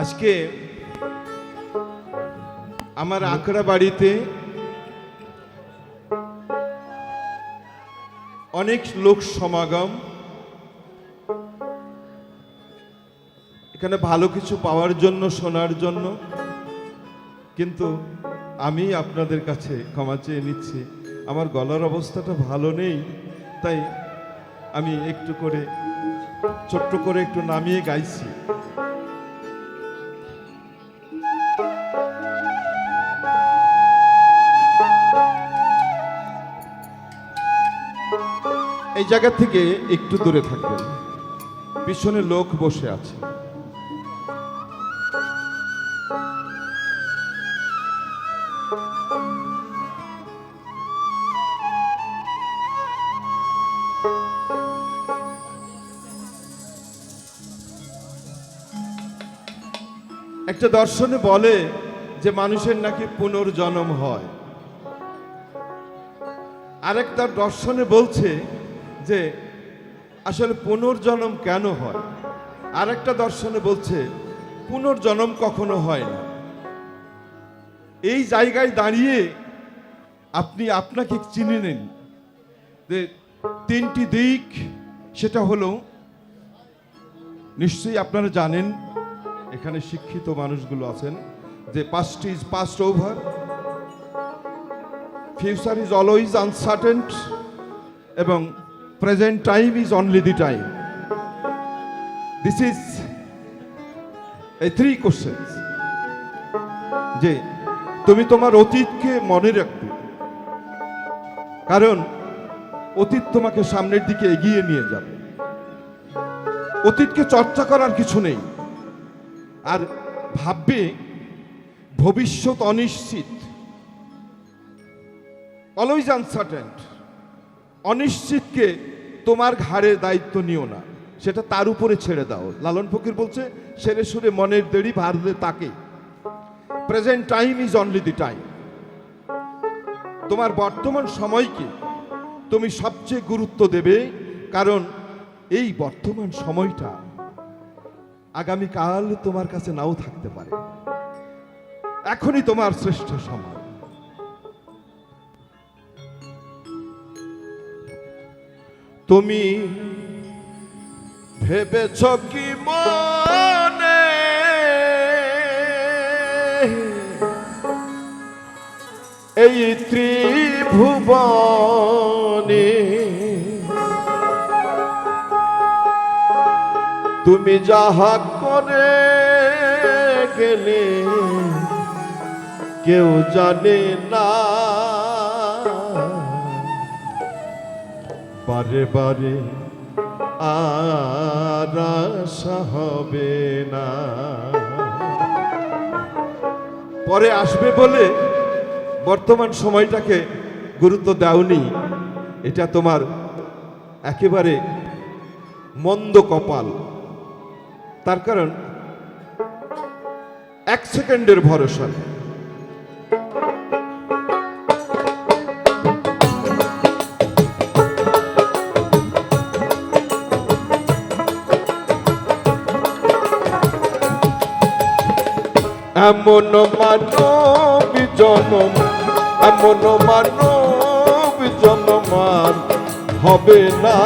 আজকে আমার আঁকড়া বাড়িতে অনেক লোক সমাগম। এখানে ভালো কিছু পাওয়ার জন্য, শোনার জন্য। কিন্তু আমি আপনাদের কাছে ক্ষমা চেয়ে নিচ্ছি, আমার গলার অবস্থাটা ভালো নেই, তাই আমি একটু করে ছোট্ট করে একটু নামিয়ে গাইছি। এই জায়গা থেকে একটু দূরে থাকবেন, পিছনে লোক বসে আছে। একটা দর্শনে বলে যে মানুষের নাকি পুনর্জন্ম হয়, আরেকটা দর্শনে বলছে যে আসলে পুনর্জন্ম কেন হয়, আরেকটা দর্শনে বলছে পুনর্জন্ম কখনো হয় না। এই জায়গায় দাঁড়িয়ে আপনি আপনাকে চিনে নেন যে তিনটি দিক, সেটা হলো নিশ্চয়ই আপনারা জানেন, এখানে শিক্ষিত মানুষগুলো আছেন, যে past is past over, future is always uncertain, এবং present time is only the time. This is এই থ্রি কোশ্চেন্স, যে তুমি তোমার অতীতকে মনে রাখবে, কারণ অতীত তোমাকে সামনের দিকে এগিয়ে নিয়ে যাবে। অতীতকে চর্চা করার কিছু নেই, আর ভাববে ভবিষ্যৎ অনিশ্চিত, অলওয়েজ আনসার্টেন। অনিশ্চিতকে তোমার ঘাড়ে দায়িত্ব নিও না, সেটা তার উপরে ছেড়ে দাও। লালন ফকির বলছে, সেরে সুরে মনের দেরি ভারলে তাকে, present time is only the time. তোমার বর্তমান সময়কে তুমি সবচেয়ে গুরুত্ব দেবে, কারণ এই বর্তমান সময়টা আগামীকাল তোমার কাছে নাও থাকতে পারে। এখনই তোমার শ্রেষ্ঠ সময়। তুমি ভেবেছ কি মনে এই ত্রিভুবনে তুমি যাহা করে গেলে কেউ জানে না, বারে বারে আর আশা হবে না। পরে আসবে বলে বর্তমান সময়টাকে গুরুত্ব দাওনি, এটা তোমার একেবারে মন্দ কপাল। তার কারণ এক সেকেন্ডের ভরসা নেই। এমন মানব জনম, এমন মানব জনম আর হবে না,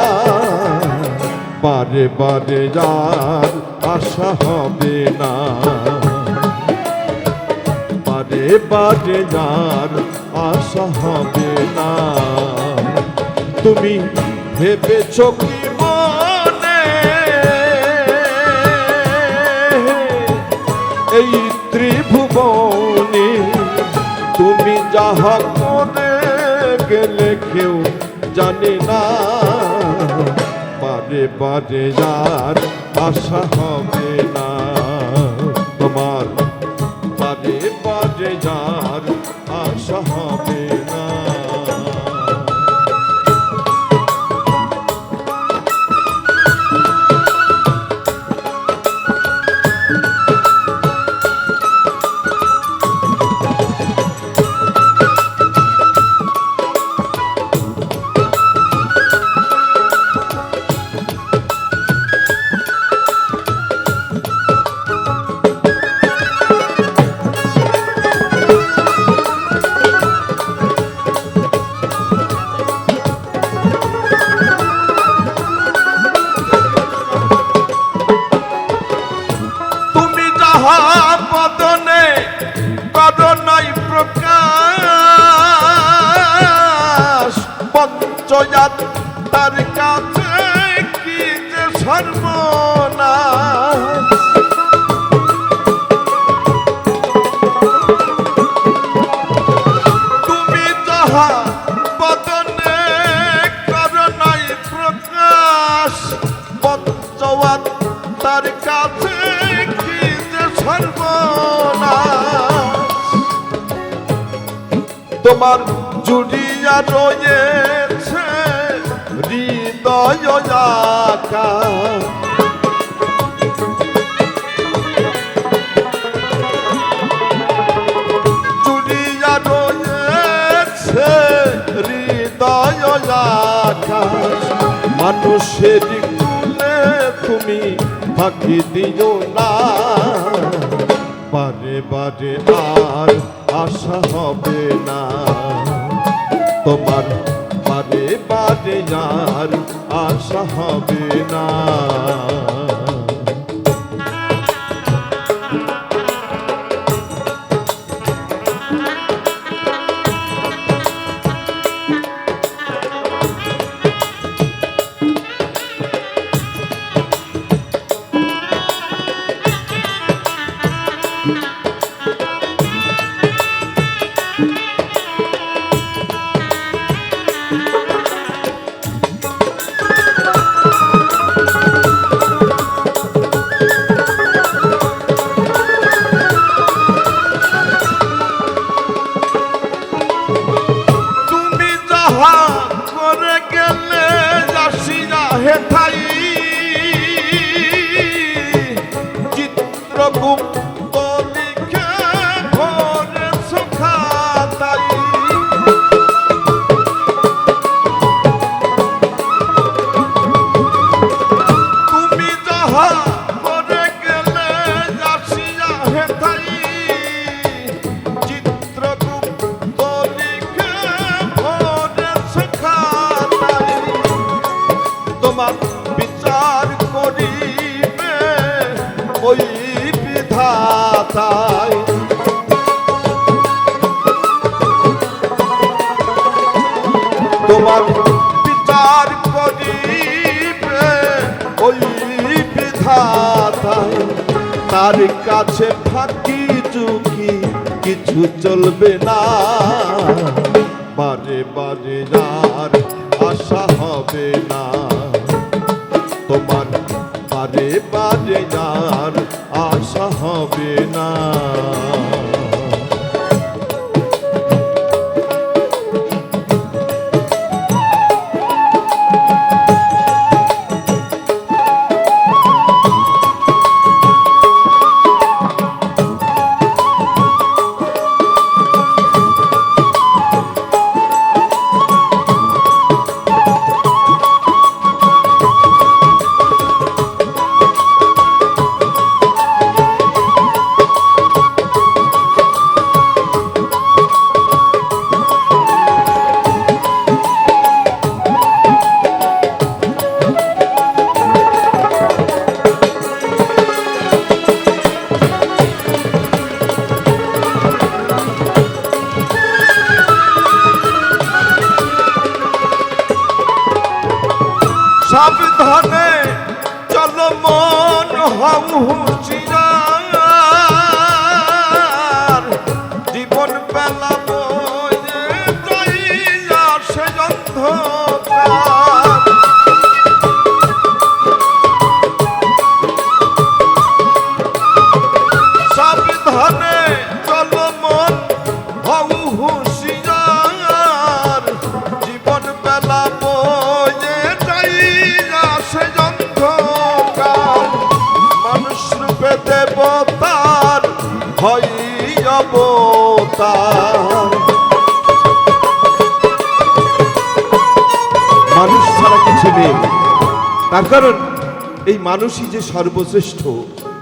বারে বারে যার আশা হবে না, বারে বারে যার আশা হবে না। তুমি ভেবেছ কি মনে এই ত্রিভুবনে তুমি যাহা করে গেলে কেউ জানে না, বারে বারে যার আশা হবে না, তোমার বারে বারে যার আশা হবে না। যাহা বদনে করোনাই প্রকাশ পঞ্চজাত তার কাছে কি যে সর্বনাশ তুমি যাহা বদনে করোনাই প্রকাশ পঞ্চজাত তার কাছে কি যে সর্বনাশ তোমার জুড়িয়া রয়েছে হৃদয় আকাশ জুড়িয়া রয়েছে হৃদয় আকাশ মানুষের কুলে তুমি ফাঁকি দিও না বারে বারে আর আশা হবে না তোমার বারে বারে আর আশা হবে না হেথাই চিত্রগুপ্ত লিখে ভরে সুখাতাই তুমি যাহা করে গেলে আসিয়া হেথাই চিত্রগুপ্ত লিখে ভরে সুখাতাই তোমার বিচার করিবে ওই বিধাতাই তোমার বিচার করিবে ওই বিধাতাই তার কাছে ফাঁকি ঝুঁকি কিছু চলবে না বারে বারে আর আশা হবে না তোমার বারে বারে আর আশা হবে না সাবধানে চলো মন হও হুঁশিয়ার জীবন বেলা বয়ে যাইয়া সে অন্ধকার সাবধানে চলো মন হও হুঁশিয়ার জীবন বেলা বয়ে মানুষ রূপে দেবতার হয় অবতার মানুষ ছাড়া কিছু নেই তার কারণ এই মানুষই যে সর্বশ্রেষ্ঠ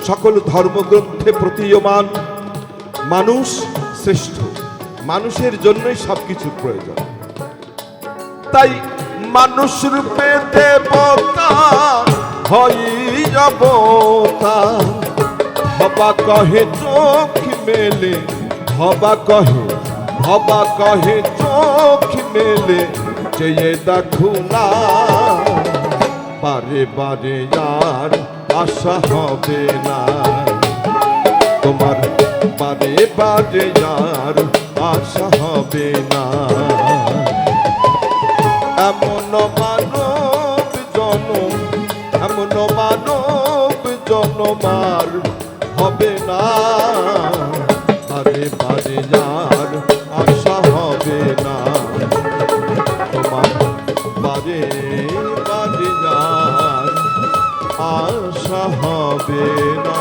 সকল ধর্মগ্রন্থে প্রতীয়মান মানুষ শ্রেষ্ঠ মানুষের জন্যই সবকিছু প্রয়োজন তাই মানুষ রূপে দেবতা হয় অবতার হবা কহে চোখ মেলে, হবা কহে চোখ মেলে, চেয়ে দেখো না বারে বারে আর আশা হবে না তোমার, বারে বারে আর আশা হবে না। এমন মানব জনম, এমন মানব জনম আর হবে না, বারে বারে আর আশা হবে না তোমার, বারে বারে আর আশা হবে না।